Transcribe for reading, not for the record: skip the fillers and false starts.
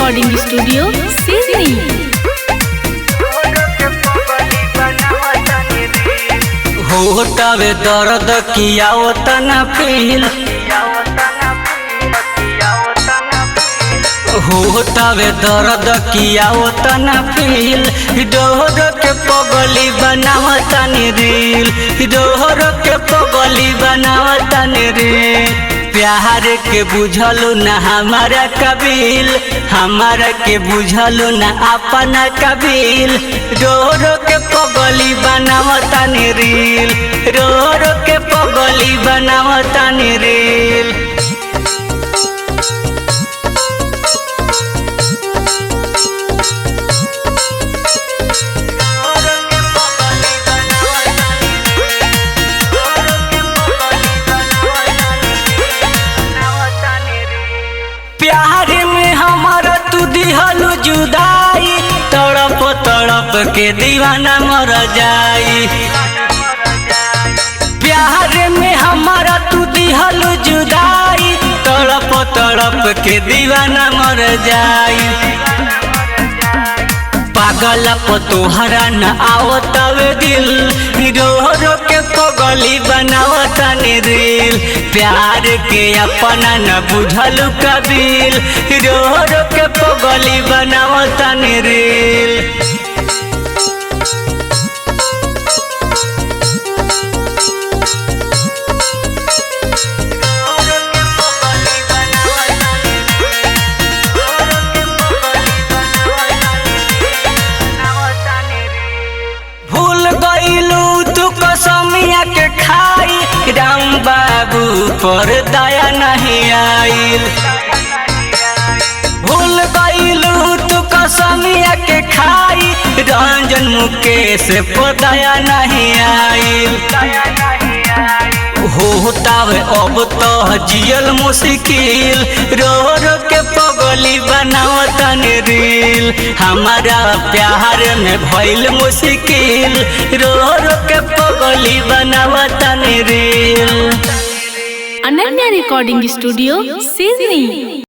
Recording studio Sydney. होतावे दर्द किया तना फील, होतावे दर्द किया तना फील। डोहर के पगली बनावतानी रील, डोहर के पगली बनावतानी रील। प्यार के बुझलू न हमारा कबील, हमारा के बुझलू न अपना कबील। डोहर के पगली बनावतानी रील, डोहर के पगली बनावतानी रील। प्यार में हमारा तू दिहलू जुदाई, तड़प तड़प के दीवाना मर जाई। प्यार में हमारा तू दिहलू जुदाई, तड़प तड़प के दीवाना मर जाई। पागल तोहरा न आवतावे दिल, रो रो के पगली बनावतानी रील। प्यार के अपना न बुझलू कबील, रो रो के पगली बनावतानी रील। कसमिया के खाई, राम बाबू पर दया नहीं आइल। भूल गईलू तू कसमिया के खाई, रंजन मुकेश पर दया नहीं आइल। होतावे अब तो जियल मुश्किल, रो रो के पगली बनावतानी रील। हमारा प्यार में भइल मुश्किल, रो रो के पगली बनावतानी reel. Ananya recording studio Sydney.